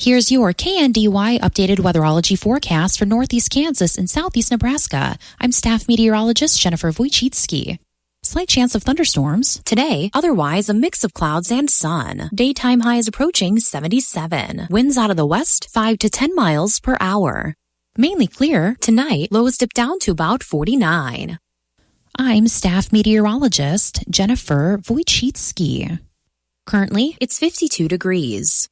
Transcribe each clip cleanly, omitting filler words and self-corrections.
Here's your KNDY updated weatherology forecast for northeast Kansas and southeast Nebraska. I'm staff meteorologist Jennifer Wojcicki. Slight chance of thunderstorms. Today, otherwise a mix of clouds and sun. Daytime highs approaching 77. Winds out of the west 5 to 10 miles per hour. Mainly clear. Tonight, lows dip down to about 49. I'm staff meteorologist Jennifer Wojcicki. Currently, it's 52 degrees.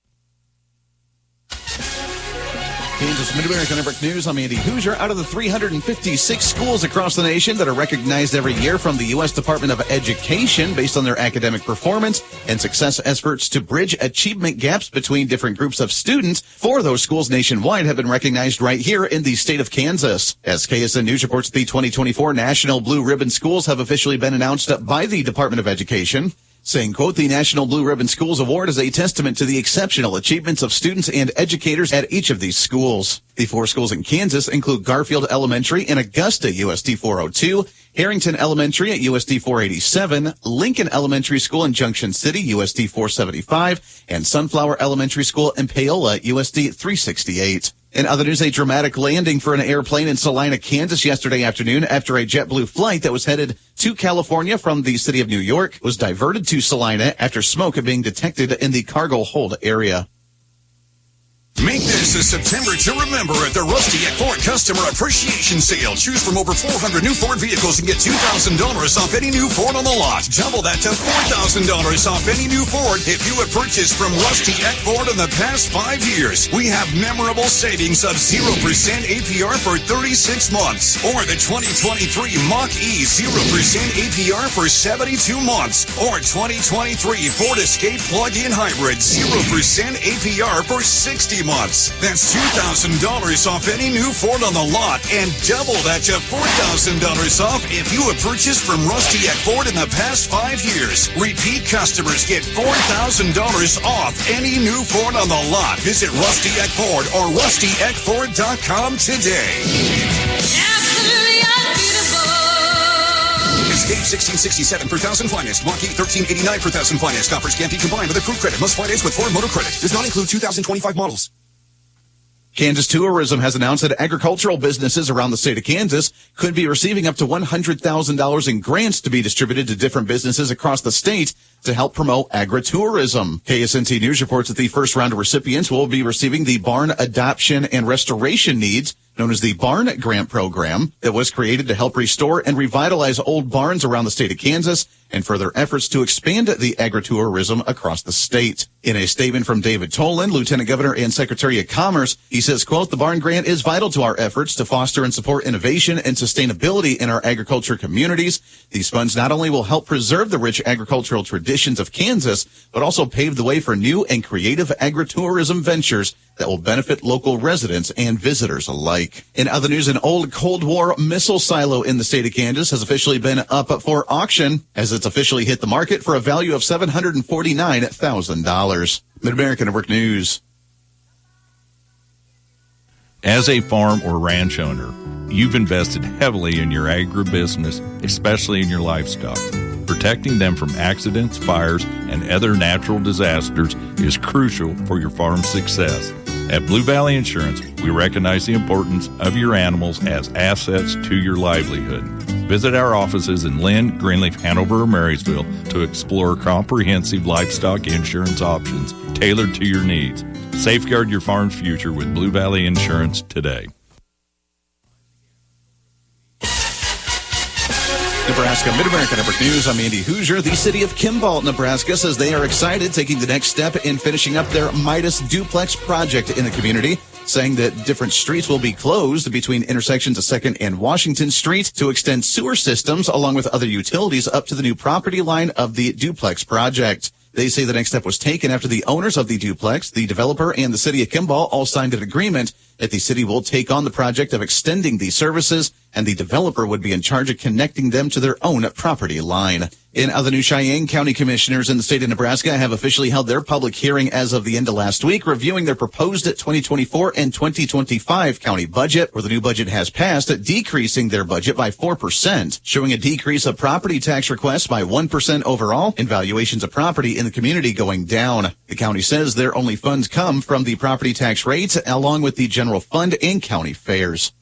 Kansas Mid-American Network News, I'm Andy Hoosier. Out of the 356 schools across the nation that are recognized every year from the U.S. Department of Education based on their academic performance and success efforts to bridge achievement gaps between different groups of students, 4 of those schools nationwide have been recognized right here in the state of Kansas. As KSN News reports, the 2024 National Blue Ribbon Schools have officially been announced by the Department of Education, saying, quote, the National Blue Ribbon Schools Award is a testament to the exceptional achievements of students and educators at each of these schools. The 4 schools in Kansas include Garfield Elementary in Augusta, USD 402, Harrington Elementary at USD 487, Lincoln Elementary School in Junction City, USD 475, and Sunflower Elementary School in Paola, USD 368. In other news, a dramatic landing for an airplane in Salina, Kansas yesterday afternoon after a JetBlue flight that was headed to California from the city of New York was diverted to Salina after smoke being detected in the cargo hold area. Make this a September to remember at the Rusty at Ford Customer Appreciation Sale. Choose from over 400 new Ford vehicles and get $2,000 off any new Ford on the lot. Double that to $4,000 off any new Ford if you have purchased from Rusty at Ford in the past 5 years. We have memorable savings of 0% APR for 36 months. Or the 2023 Mach-E 0% APR for 72 months. Or 2023 Ford Escape Plug-in Hybrid 0% APR for 60 months. That's $2,000 off any new Ford on the lot and double that to $4,000 off if you have purchased from Rusty at Ford in the past 5 years. Repeat customers get $4,000 off any new Ford on the lot. Visit Rusty at Ford or rustyatford.com today. Absolutely unbeatable. Escape 1667 per thousand financed. Mach-E 1389 per thousand financed. Offers can't be combined with accrued credit. Must finance with Ford Motor Credit. Does not include 2025 models. Kansas Tourism has announced that agricultural businesses around the state of Kansas could be receiving up to $100,000 in grants to be distributed to different businesses across the state to help promote agritourism. KSNT News reports that the first round of recipients will be receiving the Barn Adoption and Restoration Needs, known as the Barn Grant Program, that was created to help restore and revitalize old barns around the state of Kansas and further efforts to expand the agritourism across the state. In a statement from David Tolan, Lieutenant Governor and Secretary of Commerce, he says, quote, the Barn Grant is vital to our efforts to foster and support innovation and sustainability in our agriculture communities. These funds not only will help preserve the rich agricultural traditions of Kansas, but also pave the way for new and creative agritourism ventures that will benefit local residents and visitors alike. In other news, an old Cold War missile silo in the state of Kansas has officially been up for auction as it's officially hit the market for a value of $749,000. Mid-American Network News. As a farm or ranch owner, you've invested heavily in your agribusiness, especially in your livestock. Protecting them from accidents, fires, and other natural disasters is crucial for your farm's success. At Blue Valley Insurance, we recognize the importance of your animals as assets to your livelihood. Visit our offices in Lynn, Greenleaf, Hanover, or Marysville to explore comprehensive livestock insurance options tailored to your needs. Safeguard your farm's future with Blue Valley Insurance today. Nebraska Mid-American Network News. I'm Andy Hoosier. The city of Kimball, Nebraska says they are excited taking the next step in finishing up their Midas duplex project in the community, saying that different streets will be closed between intersections of 2nd and Washington Street to extend sewer systems along with other utilities up to the new property line of the duplex project. They say the next step was taken after the owners of the duplex, the developer, and the city of Kimball all signed an agreement that the city will take on the project of extending these services, and the developer would be in charge of connecting them to their own property line. In other news, Cheyenne County commissioners in the state of Nebraska have officially held their public hearing as of the end of last week, reviewing their proposed 2024 and 2025 county budget, where the new budget has passed, decreasing their budget by 4%, showing a decrease of property tax requests by 1% overall, and valuations of property in the community going down. The county says their only funds come from the property tax rates, along with the general fund and county fairs.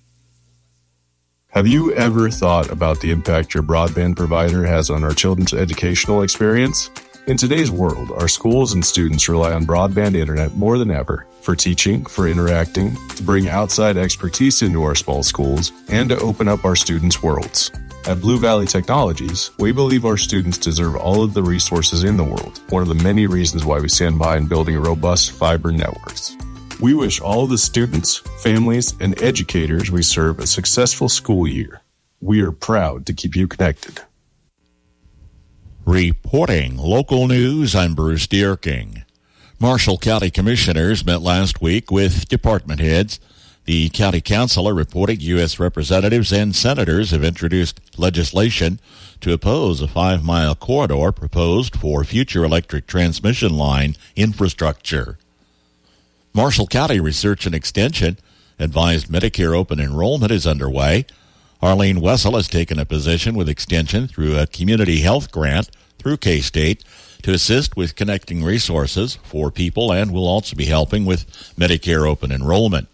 Have you ever thought about the impact your broadband provider has on our children's educational experience? In today's world, our schools and students rely on broadband internet more than ever for teaching, for interacting, to bring outside expertise into our small schools, and to open up our students' worlds. At Blue Valley Technologies, we believe our students deserve all of the resources in the world, one of the many reasons why we stand by in building robust fiber networks. We wish all the students, families, and educators we serve a successful school year. We are proud to keep you connected. Reporting local news, I'm Bruce Dierking. Marshall County Commissioners met last week with department heads. The county councilor reported U.S. representatives and senators have introduced legislation to oppose a 5-mile corridor proposed for future electric transmission line infrastructure. Marshall County Research and Extension advised Medicare open enrollment is underway. Arlene Wessel has taken a position with Extension through a community health grant through K-State to assist with connecting resources for people and will also be helping with Medicare open enrollment.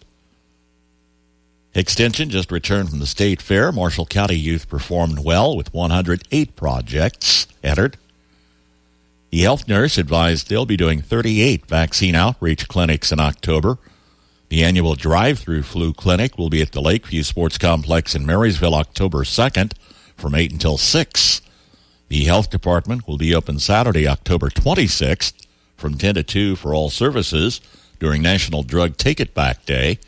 Extension just returned from the state fair. Marshall County youth performed well with 108 projects entered. The health nurse advised they'll be doing 38 vaccine outreach clinics in October. The annual drive-through flu clinic will be at the Lakeview Sports Complex in Marysville October 2nd from 8 until 6. The health department will be open Saturday, October 26th from 10 to 2 for all services during National Drug Take-It-Back Day.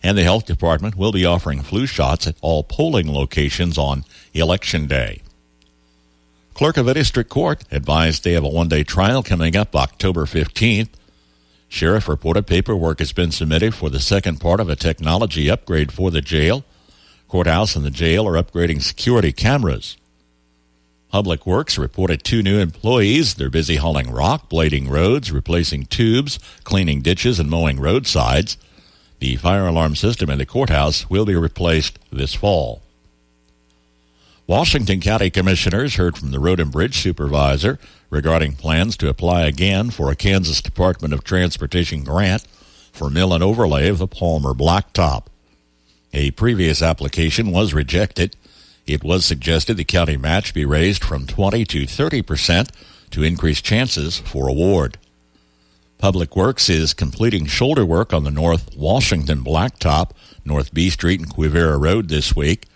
And the health department will be offering flu shots at all polling locations on Election Day. Clerk of a district court advised they have a one-day trial coming up October 15th. Sheriff reported paperwork has been submitted for the second part of a technology upgrade for the jail. Courthouse and the jail are upgrading security cameras. Public Works reported 2 new employees. They're busy hauling rock, blading roads, replacing tubes, cleaning ditches, and mowing roadsides. The fire alarm system in the courthouse will be replaced this fall. Washington County Commissioners heard from the Road and Bridge Supervisor regarding plans to apply again for a Kansas Department of Transportation grant for mill and overlay of the Palmer Blacktop. A previous application was rejected. It was suggested the county match be raised from 20 to 30% to increase chances for award. Public Works is completing shoulder work on the North Washington Blacktop, North B Street and Quivira Road this week.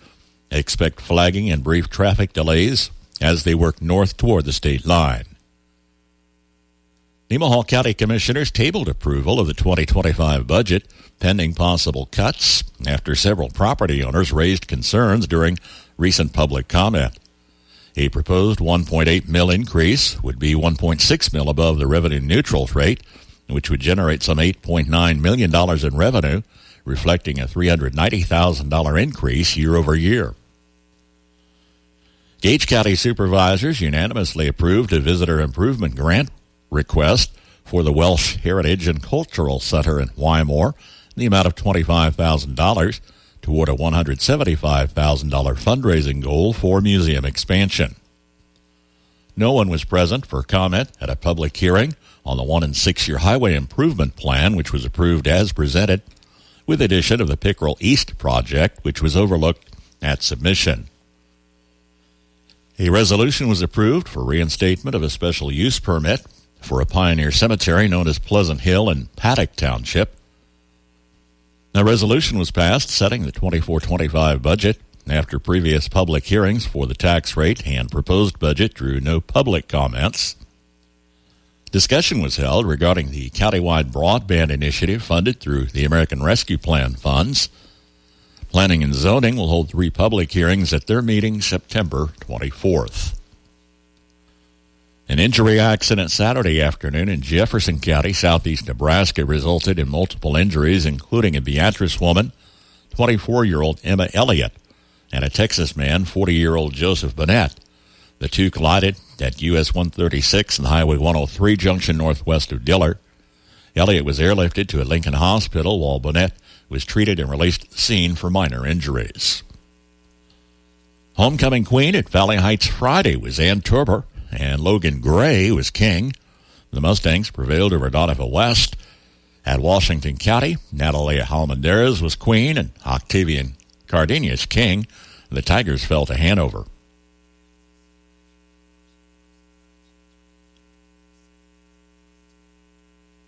Expect flagging and brief traffic delays as they work north toward the state line. Nemaha County Commissioners tabled approval of the 2025 budget pending possible cuts after several property owners raised concerns during recent public comment. A proposed $1.8 million increase would be $1.6 million above the revenue neutral rate, which would generate some $8.9 million in revenue, reflecting a $390,000 increase year over year. Gage County supervisors unanimously approved a visitor improvement grant request for the Welsh Heritage and Cultural Center in Wymore in the amount of $25,000 toward a $175,000 fundraising goal for museum expansion. No one was present for comment at a public hearing on the 1- and 6-year highway improvement plan, which was approved as presented, with addition of the Pickerel East project, which was overlooked at submission. A resolution was approved for reinstatement of a special use permit for a pioneer cemetery known as Pleasant Hill in Paddock Township. A resolution was passed setting the 24-25 budget after previous public hearings for the tax rate and proposed budget drew no public comments. Discussion was held regarding the countywide broadband initiative funded through the American Rescue Plan funds. Planning and Zoning will hold 3 public hearings at their meeting September 24th. An injury accident Saturday afternoon in Jefferson County, southeast Nebraska, resulted in multiple injuries, including a Beatrice woman, 24-year-old Emma Elliott, and a Texas man, 40-year-old Joseph Burnett. The two collided at US 136 and Highway 103 junction northwest of Diller. Elliott was airlifted to a Lincoln hospital while Bonnet was treated and released at the scene for minor injuries. Homecoming queen at Valley Heights Friday was Ann Turber, and Logan Gray was king. The Mustangs prevailed over Donovan West. At Washington County, Natalia Almendarez was queen and Octavian Cardenas king. The Tigers fell to Hanover.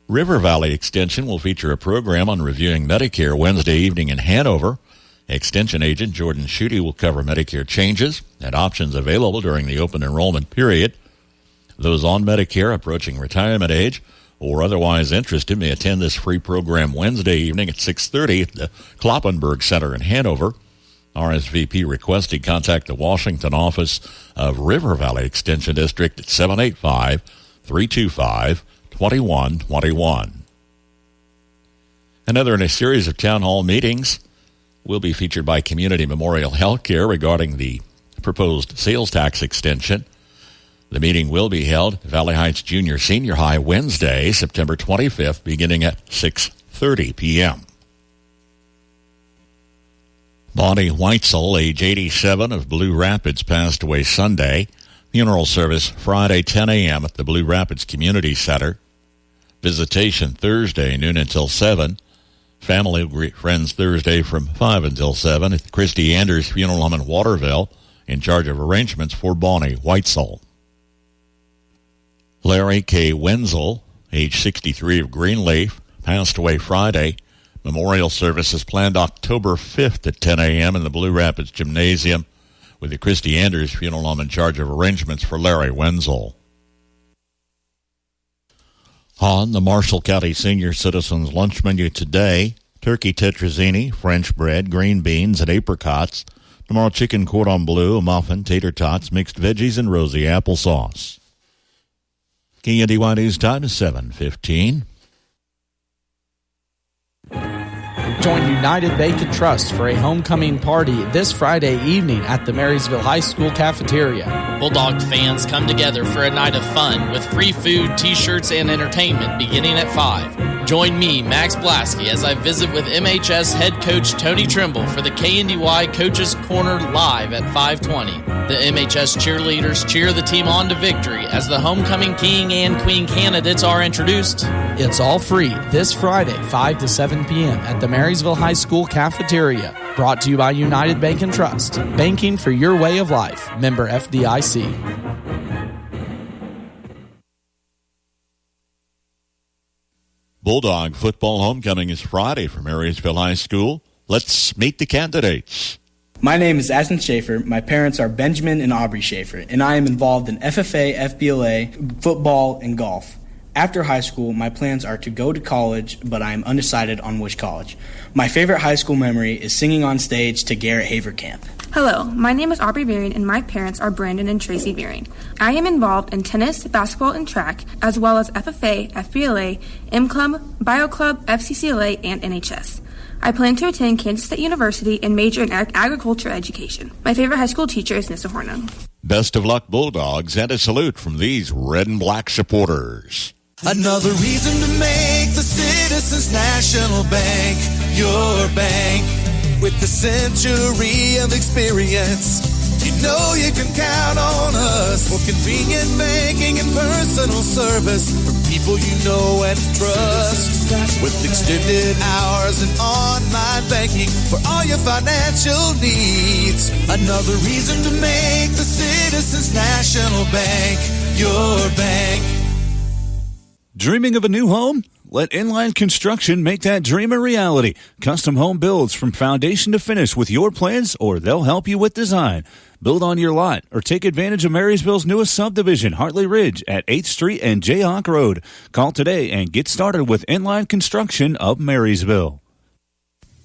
River Valley Extension will feature a program on reviewing Medicare Wednesday evening in Hanover. Extension agent Jordan Schutte will cover Medicare changes and options available during the open enrollment period. Those on Medicare approaching retirement age or otherwise interested may attend this free program Wednesday evening at 6:30 at the Kloppenberg Center in Hanover. RSVP requested contact the Washington office of River Valley Extension District at 785-325-2121. Another in a series of town hall meetings will be featured by Community Memorial Healthcare regarding the proposed sales tax extension. The meeting will be held at Valley Heights Junior Senior High Wednesday, September 25th, beginning at 6:30 p.m. Bonnie Weitzel, age 87, of Blue Rapids, passed away Sunday. Funeral service Friday, 10 a.m. at the Blue Rapids Community Center. Visitation Thursday, noon until 7. Family will greet friends Thursday from 5 until 7 at the Christy Anders Funeral Home in Waterville, in charge of arrangements for Bonnie Weitzel. Larry K. Wenzel, age 63, of Greenleaf, passed away Friday. Memorial service is planned October 5th at 10 a.m. in the Blue Rapids Gymnasium, with the Christy Anders Funeral Home in charge of arrangements for Larry Wenzel. On the Marshall County Senior Citizens Lunch Menu today, turkey tetrazzini, French bread, green beans, and apricots. Tomorrow, chicken cordon bleu, a muffin, tater tots, mixed veggies, and rosy applesauce. KNDY News Time is 7:15. Join United Bank and Trust for a homecoming party this Friday evening at the Marysville High School cafeteria. Bulldog fans come together for a night of fun with free food, t-shirts, and entertainment beginning at 5. Join me, Max Blasky, as I visit with MHS head coach Tony Trimble for the KNDY Coaches Corner live at 5:20. The MHS cheerleaders cheer the team on to victory as the homecoming king and queen candidates are introduced. It's all free this Friday, 5 to 7 p.m. at the Marysville High School cafeteria. Brought to you by United Bank and Trust. Banking for your way of life. Member FDIC. Bulldog football homecoming is Friday for Marysville High School. Let's meet the candidates. My name is Ashton Schaefer. My parents are Benjamin and Aubrey Schaefer, and I am involved in FFA, FBLA, football, and golf. After high school, my plans are to go to college, but I am undecided on which college. My favorite high school memory is singing on stage to Garrett Haver Camp. Hello, my name is Aubrey Beering, and my parents are Brandon and Tracy Beering. I am involved in tennis, basketball, and track, as well as FFA, FBLA, M Club, Bio Club, FCCLA, and NHS. I plan to attend Kansas State University and major in agriculture education. My favorite high school teacher is Nissa Horno. Best of luck, Bulldogs, and a salute from these red and black supporters. Another reason to make the Citizens National Bank your bank. With a century of experience, you know you can count on us for convenient banking and personal service from people you know and trust. With extended hours and online banking for all your financial needs. Another reason to make the Citizens National Bank your bank. Dreaming of a new home? Let Inline Construction make that dream a reality. Custom home builds from foundation to finish with your plans, or they'll help you with design. Build on your lot or take advantage of Marysville's newest subdivision, Hartley Ridge, at 8th Street and Jayhawk Road. Call today and get started with Inline Construction of Marysville.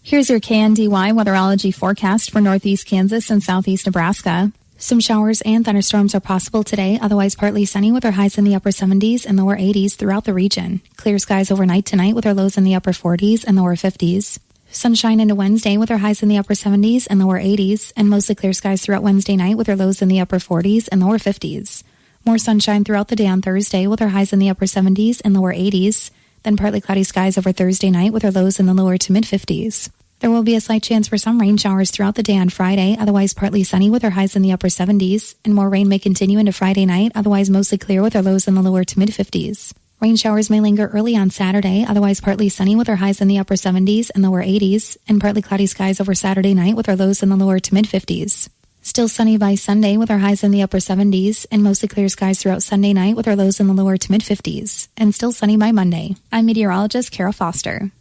Here's your KNDY weatherology forecast for northeast Kansas and southeast Nebraska. Some showers and thunderstorms are possible today, otherwise partly sunny with our highs in the upper 70s and lower 80s throughout the region. Clear skies overnight tonight with our lows in the upper 40s and lower 50s. Sunshine into Wednesday with our highs in the upper 70s and lower 80s, and mostly clear skies throughout Wednesday night with our lows in the upper 40s and lower 50s. More sunshine throughout the day on Thursday with our highs in the upper 70s and lower 80s, then partly cloudy skies over Thursday night with our lows in the lower to mid 50s. There will be a slight chance for some rain showers throughout the day on Friday, otherwise partly sunny with our highs in the upper 70s, and more rain may continue into Friday night, otherwise mostly clear with our lows in the lower to mid 50s. Rain showers may linger early on Saturday, otherwise partly sunny with our highs in the upper 70s and lower 80s, and partly cloudy skies over Saturday night with our lows in the lower to mid 50s. Still sunny by Sunday with our highs in the upper 70s, and mostly clear skies throughout Sunday night with our lows in the lower to mid 50s, and still sunny by Monday. I'm meteorologist Carol Foster.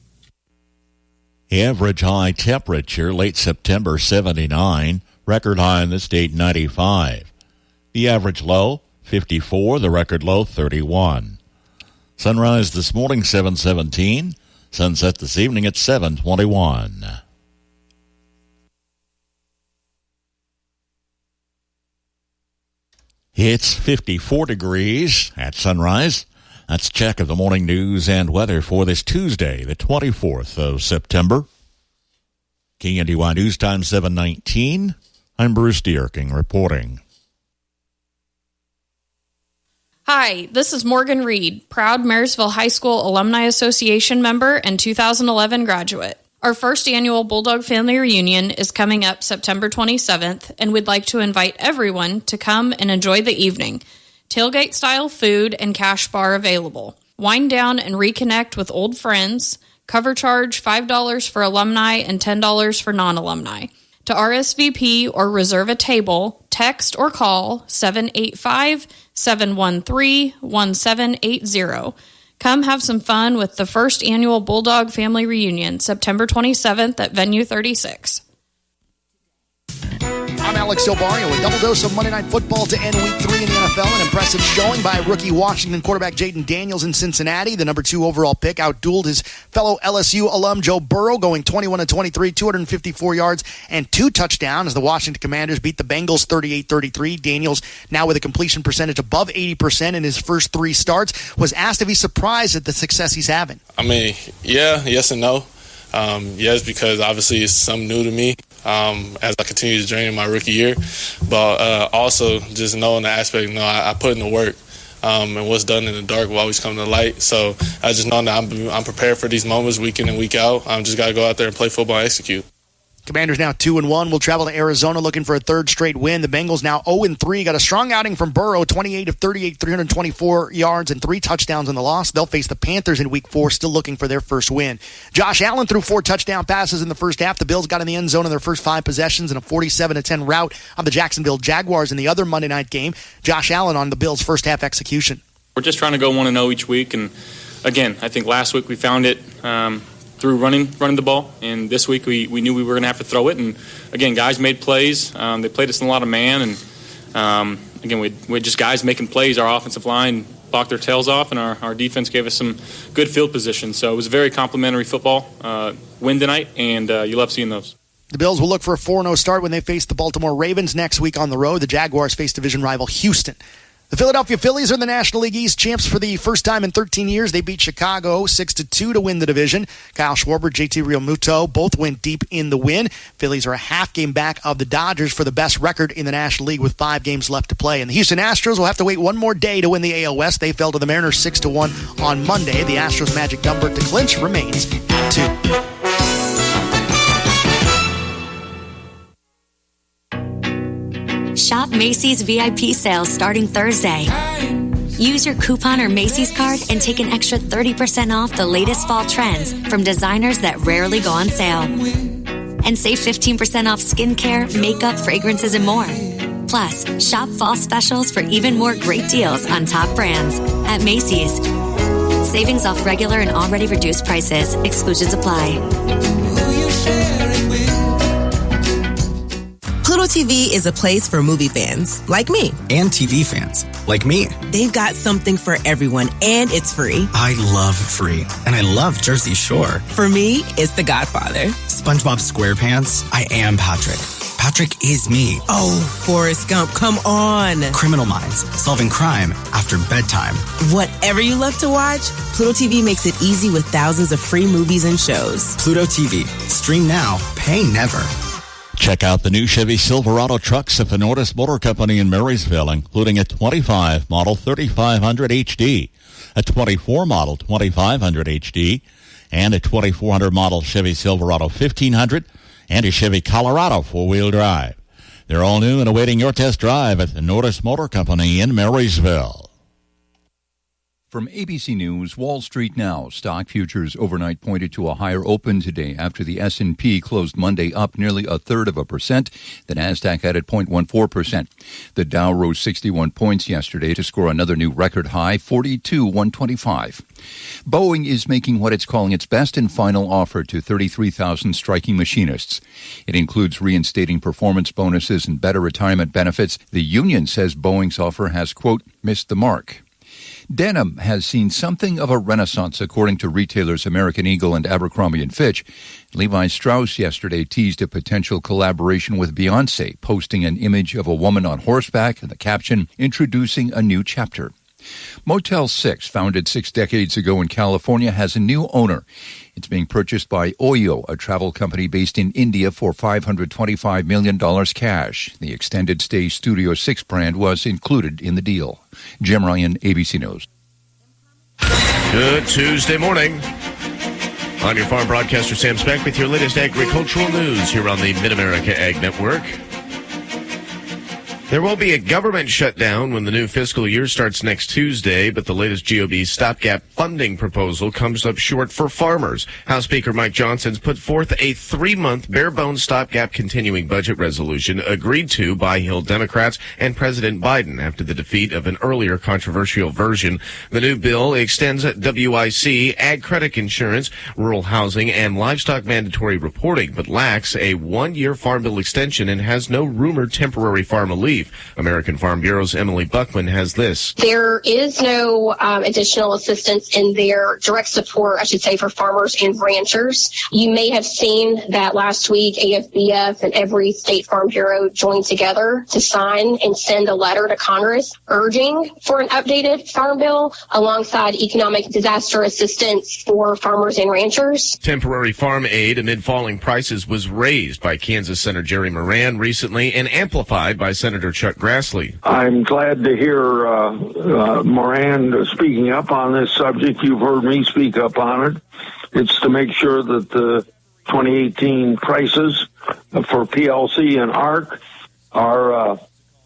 Average high temperature late September 79, record high in the state 95. The average low 54, the record low 31. Sunrise this morning, 7:17. Sunset this evening at 7:21. It's 54 degrees at sunrise. That's a check of the morning news and weather for this Tuesday, the 24th of September. KNDY News Time 7:19. I'm Bruce Dierking reporting. Hi, this is Morgan Reed, proud Marysville High School Alumni Association member and 2011 graduate. Our first annual Bulldog Family Reunion is coming up September 27th, and we'd like to invite everyone to come and enjoy the evening. Tailgate-style food and cash bar available. Wind down and reconnect with old friends. Cover charge $5 for alumni and $10 for non-alumni. To RSVP or reserve a table, text or call 785-713-1780. Come have some fun with the first annual Bulldog Family Reunion, September 27th at Venue 36. I'm Alex Silvario. A double dose of Monday Night Football to end Week 3 in the NFL. An impressive showing by rookie Washington quarterback Jaden Daniels in Cincinnati. The number 2 overall pick outdueled his fellow LSU alum Joe Burrow, going 21-23, 254 yards and 2 touchdowns as the Washington Commanders beat the Bengals 38-33. Daniels, now with a completion percentage above 80% in his first 3 starts, was asked if he's surprised at the success he's having. I mean, yeah, yes and no. Yes, because obviously it's something new to me as I continue to journey in my rookie year. But also just knowing the aspect, I put in the work, and what's done in the dark will always come to the light. So I just know that I'm prepared for these moments week in and week out. I'm just got to go out there and play football and execute. Commanders now 2-1. Will travel to Arizona looking for a 3rd straight win. The Bengals now 0-3. Got a strong outing from Burrow, 28 of 38, 324 yards and 3 touchdowns in the loss. They'll face the Panthers in Week 4, still looking for their first win. Josh Allen threw 4 touchdown passes in the first half. The Bills got in the end zone in their first 5 possessions in a 47-10 rout of the Jacksonville Jaguars in the other Monday night game. Josh Allen on the Bills' first half execution. We're just trying to go 1-0 each week, and again, I think last week we found it through running the ball, and this week we knew we were going to have to throw it. And again, guys made plays. They played us in a lot of man, and again, we just guys making plays. Our offensive line blocked their tails off, and our defense gave us some good field position. So it was a very complimentary football win tonight, and you love seeing those. The Bills will look for a 4-0 start when they face the Baltimore Ravens next week on the road. The Jaguars face division rival Houston. The Philadelphia Phillies are the National League East champs for the first time in 13 years. They beat Chicago 6-2 to win the division. Kyle Schwarber, JT Realmuto both went deep in the win. Phillies are a half game back of the Dodgers for the best record in the National League with 5 games left to play. And the Houston Astros will have to wait one more day to win the AL West. They fell to the Mariners 6-1 on Monday. The Astros' magic number to clinch remains at 2. Shop Macy's VIP sales starting Thursday. Use your coupon or Macy's card and take an extra 30% off the latest fall trends from designers that rarely go on sale. And save 15% off skincare, makeup, fragrances, and more. Plus, shop fall specials for even more great deals on top brands at Macy's. Savings off regular and already reduced prices. Exclusions apply. Pluto TV is a place for movie fans, like me. And TV fans, like me. They've got something for everyone, and it's free. I love free, and I love Jersey Shore. For me, it's The Godfather. SpongeBob SquarePants, I am Patrick. Patrick is me. Oh, Forrest Gump, come on. Criminal Minds, solving crime after bedtime. Whatever you love to watch, Pluto TV makes it easy with thousands of free movies and shows. Pluto TV. Stream now, pay never. Check out the new Chevy Silverado trucks at the Nordis Motor Company in Marysville, including a 25 model 3500 HD, a 24 model 2500 HD, and a 2400 model Chevy Silverado 1500, and a Chevy Colorado four-wheel drive. They're all new and awaiting your test drive at the Nordis Motor Company in Marysville. From ABC News, Wall Street Now, stock futures overnight pointed to a higher open today after the S&P closed Monday up nearly 0.33%. The Nasdaq added 0.14%. The Dow rose 61 points yesterday to score another new record high, 42,125. Boeing is making what it's calling its best and final offer to 33,000 striking machinists. It includes reinstating performance bonuses and better retirement benefits. The union says Boeing's offer has, quote, missed the mark. Denim has seen something of a renaissance, according to retailers American Eagle and Abercrombie & Fitch. Levi Strauss yesterday teased a potential collaboration with Beyoncé, posting an image of a woman on horseback and the caption, introducing a new chapter. Motel 6, founded 6 decades ago in California, has a new owner. It's being purchased by Oyo, a travel company based in India, for $525 million cash. The extended stay Studio 6 brand was included in the deal. Jim Ryan, ABC News. Good Tuesday morning. I'm your farm broadcaster, Sam Speck, with your latest agricultural news here on the Mid-America Ag Network. There will be a government shutdown when the new fiscal year starts next Tuesday, but the latest GOP stopgap funding proposal comes up short for farmers. House Speaker Mike Johnson's put forth a 3-month bare-bones stopgap continuing budget resolution agreed to by Hill Democrats and President Biden after the defeat of an earlier controversial version. The new bill extends WIC, ag credit insurance, rural housing, and livestock mandatory reporting, but lacks a 1-year farm bill extension and has no rumored temporary farm relief. American Farm Bureau's Emily Buckman has this. There is no additional assistance in their direct support, I should say, for farmers and ranchers. You may have seen that last week AFBF and every state farm bureau joined together to sign and send a letter to Congress urging for an updated farm bill alongside economic disaster assistance for farmers and ranchers. Temporary farm aid amid falling prices was raised by Kansas Senator Jerry Moran recently and amplified by Senator Chuck Grassley. I'm glad to hear Moran speaking up on this subject. You've heard me speak up on it. It's to make sure that the 2018 prices for PLC and ARC are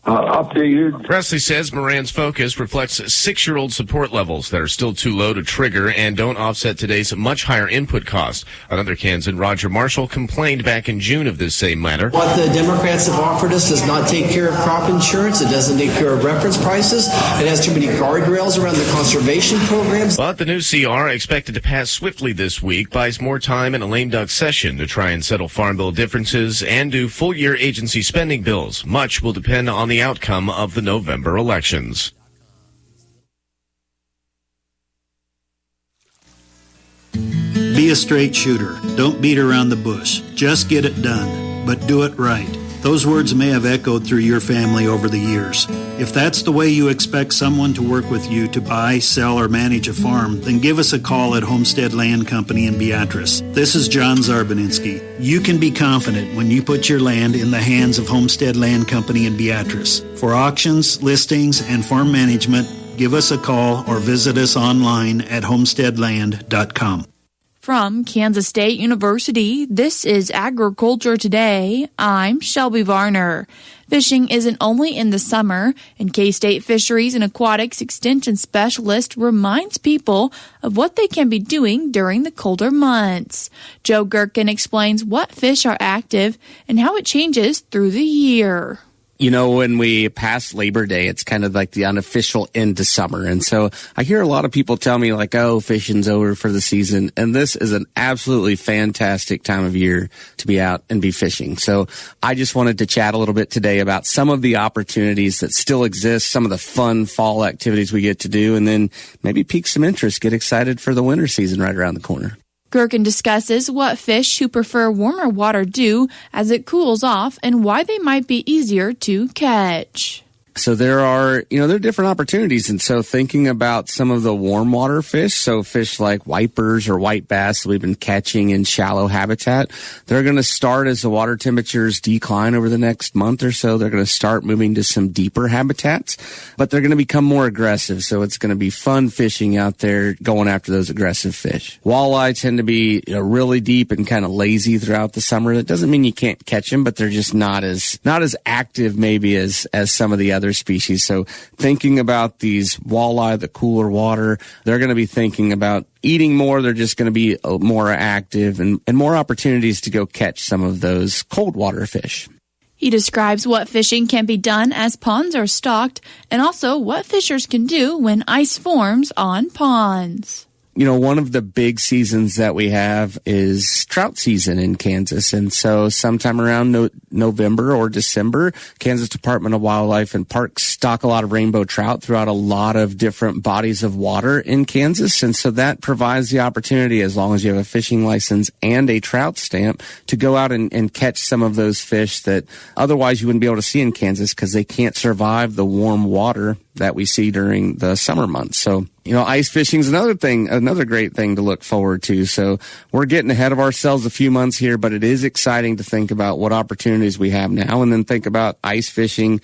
updated. Grassley says Moran's focus reflects 6-year-old support levels that are still too low to trigger and don't offset today's much higher input costs. Another Kansan, Roger Marshall, complained back in June of this same matter. What the Democrats have offered us does not take care of crop insurance. It doesn't take care of reference prices. It has too many guardrails around the conservation programs. But the new CR expected to pass swiftly this week buys more time in a lame duck session to try and settle farm bill differences and do full-year agency spending bills. Much will depend on the outcome of the November elections. Be a straight shooter. Don't beat around the bush. Just get it done, but do it right. Those words may have echoed through your family over the years. If that's the way you expect someone to work with you to buy, sell, or manage a farm, then give us a call at Homestead Land Company in Beatrice. This is John Zarbaninski. You can be confident when you put your land in the hands of Homestead Land Company in Beatrice. For auctions, listings, and farm management, give us a call or visit us online at homesteadland.com. From Kansas State University, this is Agriculture Today. I'm Shelby Varner. Fishing isn't only in the summer, and K-State Fisheries and Aquatics Extension Specialist reminds people of what they can be doing during the colder months. Joe Gherkin explains what fish are active and how it changes through the year. You know, when we pass Labor Day, it's kind of like the unofficial end to summer. And so I hear a lot of people tell me like, oh, fishing's over for the season. And this is an absolutely fantastic time of year to be out and be fishing. So I just wanted to chat a little bit today about some of the opportunities that still exist, some of the fun fall activities we get to do, and then maybe pique some interest, get excited for the winter season right around the corner. Gherkin discusses what fish who prefer warmer water do as it cools off and why they might be easier to catch. So there are different opportunities. And so thinking about some of the warm water fish, so fish like wipers or white bass we've been catching in shallow habitat, they're going to start as the water temperatures decline over the next month or so. They're going to start moving to some deeper habitats, but they're going to become more aggressive. So it's going to be fun fishing out there going after those aggressive fish. Walleye tend to be really deep and kind of lazy throughout the summer. That doesn't mean you can't catch them, but they're just not as active maybe as some of the other species. So thinking about these walleye, the cooler water, they're going to be thinking about eating more. They're just going to be more active and more opportunities to go catch some of those cold water fish. He describes what fishing can be done as ponds are stocked and also what fishers can do when ice forms on ponds. One of the big seasons that we have is trout season in Kansas. And so sometime around November or December, Kansas Department of Wildlife and Parks stock a lot of rainbow trout throughout a lot of different bodies of water in Kansas. And so that provides the opportunity, as long as you have a fishing license and a trout stamp, to go out and catch some of those fish that otherwise you wouldn't be able to see in Kansas because they can't survive the warm water that we see during the summer months. So, ice fishing is another great thing to look forward to. So we're getting ahead of ourselves a few months here, but it is exciting to think about what opportunities we have now and then think about ice fishing,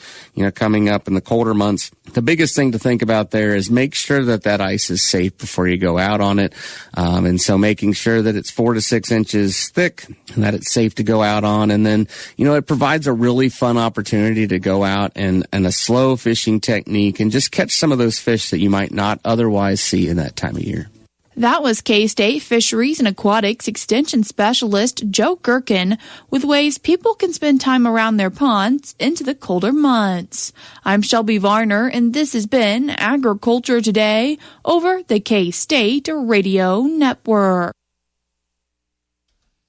coming up in the colder months. The biggest thing to think about there is make sure that ice is safe before you go out on it. And so making sure that it's 4 to 6 inches thick and that it's safe to go out on. And then, it provides a really fun opportunity to go out and a slow fishing technique and just catch some of those fish that you might not otherwise see in that time of year. That was K-State Fisheries and Aquatics Extension Specialist Joe Gherkin with ways people can spend time around their ponds into the colder months. I'm Shelby Varner, and this has been Agriculture Today over the K-State Radio Network.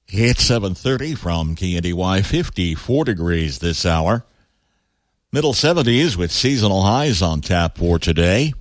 It's 7:30 from KNDY, 54 degrees this hour. Middle 70s with seasonal highs on tap for today.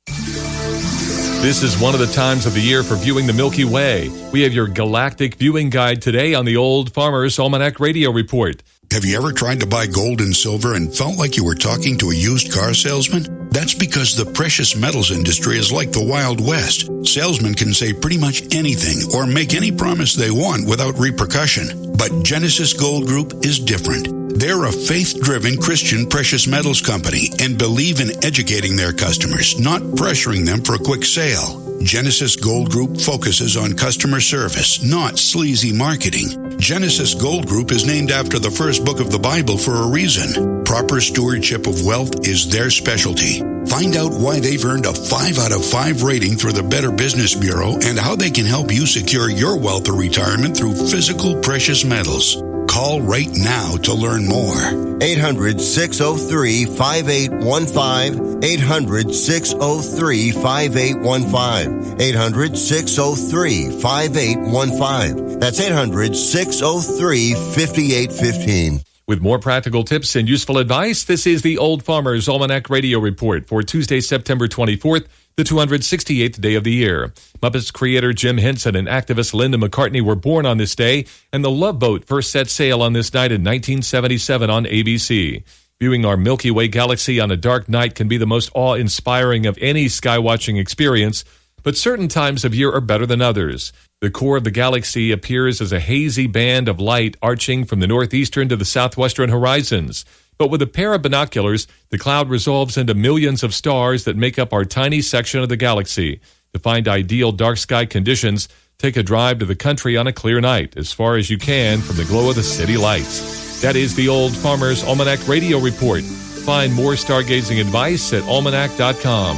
This is one of the times of the year for viewing the Milky Way. We have your galactic viewing guide today on the Old Farmer's Almanac Radio Report. Have you ever tried to buy gold and silver and felt like you were talking to a used car salesman? That's because the precious metals industry is like the Wild West. Salesmen can say pretty much anything or make any promise they want without repercussion. But Genesis Gold Group is different. They're a faith-driven Christian precious metals company and believe in educating their customers, not pressuring them for a quick sale. Genesis Gold Group focuses on customer service, not sleazy marketing. Genesis Gold Group is named after the first book of the Bible for a reason. Proper stewardship of wealth is their specialty. Find out why they've earned a 5 out of 5 rating through the Better Business Bureau and how they can help you secure your wealth or retirement through physical precious metals. Call right now to learn more. 800-603-5815. 800-603-5815. 800-603-5815. That's 800-603-5815. With more practical tips and useful advice, this is the Old Farmer's Almanac Radio Report for Tuesday, September 24th, the 268th day of the year. Muppets creator Jim Henson and activist Linda McCartney were born on this day, and the Love Boat first set sail on this night in 1977 on ABC. Viewing our Milky Way galaxy on a dark night can be the most awe-inspiring of any sky-watching experience, but certain times of year are better than others. The core of the galaxy appears as a hazy band of light arching from the northeastern to the southwestern horizons. But with a pair of binoculars, the cloud resolves into millions of stars that make up our tiny section of the galaxy. To find ideal dark sky conditions, take a drive to the country on a clear night, as far as you can from the glow of the city lights. That is the Old Farmer's Almanac Radio Report. Find more stargazing advice at almanac.com.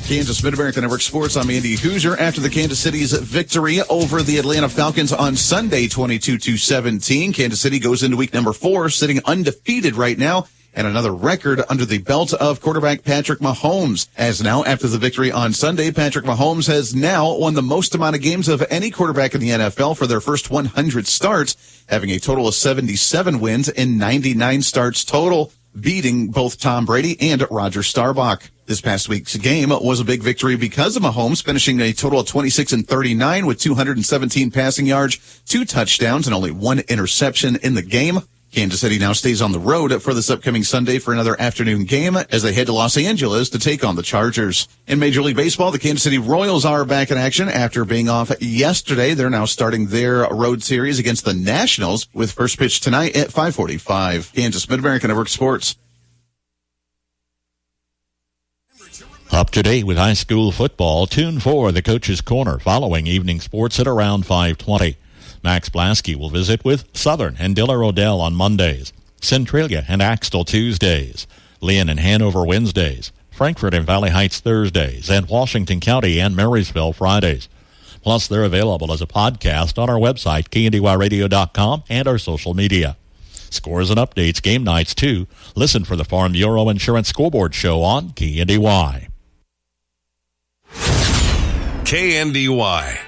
Kansas Mid-America Network Sports. I'm Andy Hoosier. After the Kansas City's victory over the Atlanta Falcons on Sunday, 22-17, Kansas City goes into week number 4, sitting undefeated right now, and another record under the belt of quarterback Patrick Mahomes. As now, after the victory on Sunday, Patrick Mahomes has now won the most amount of games of any quarterback in the NFL for their first 100 starts, having a total of 77 wins and 99 starts total. beating both Tom Brady and Roger Staubach. This past week's game was a big victory because of Mahomes, finishing a total of 26-39 with 217 passing yards, 2 touchdowns, and only 1 interception in the game. Kansas City now stays on the road for this upcoming Sunday for another afternoon game as they head to Los Angeles to take on the Chargers. In Major League Baseball, the Kansas City Royals are back in action after being off yesterday. They're now starting their road series against the Nationals with first pitch tonight at 5:45. Kansas Mid-America Network Sports. Up to date with high school football, tune for the Coach's Corner following evening sports at around 5:20. Max Blasky will visit with Southern and Diller Odell on Mondays, Centralia and Axtell Tuesdays, Lynn and Hanover Wednesdays, Frankfort and Valley Heights Thursdays, and Washington County and Marysville Fridays. Plus, they're available as a podcast on our website, KNDYradio.com, and our social media. Scores and updates, game nights, too. Listen for the Farm Bureau Insurance Scoreboard Show on KNDY. KNDY.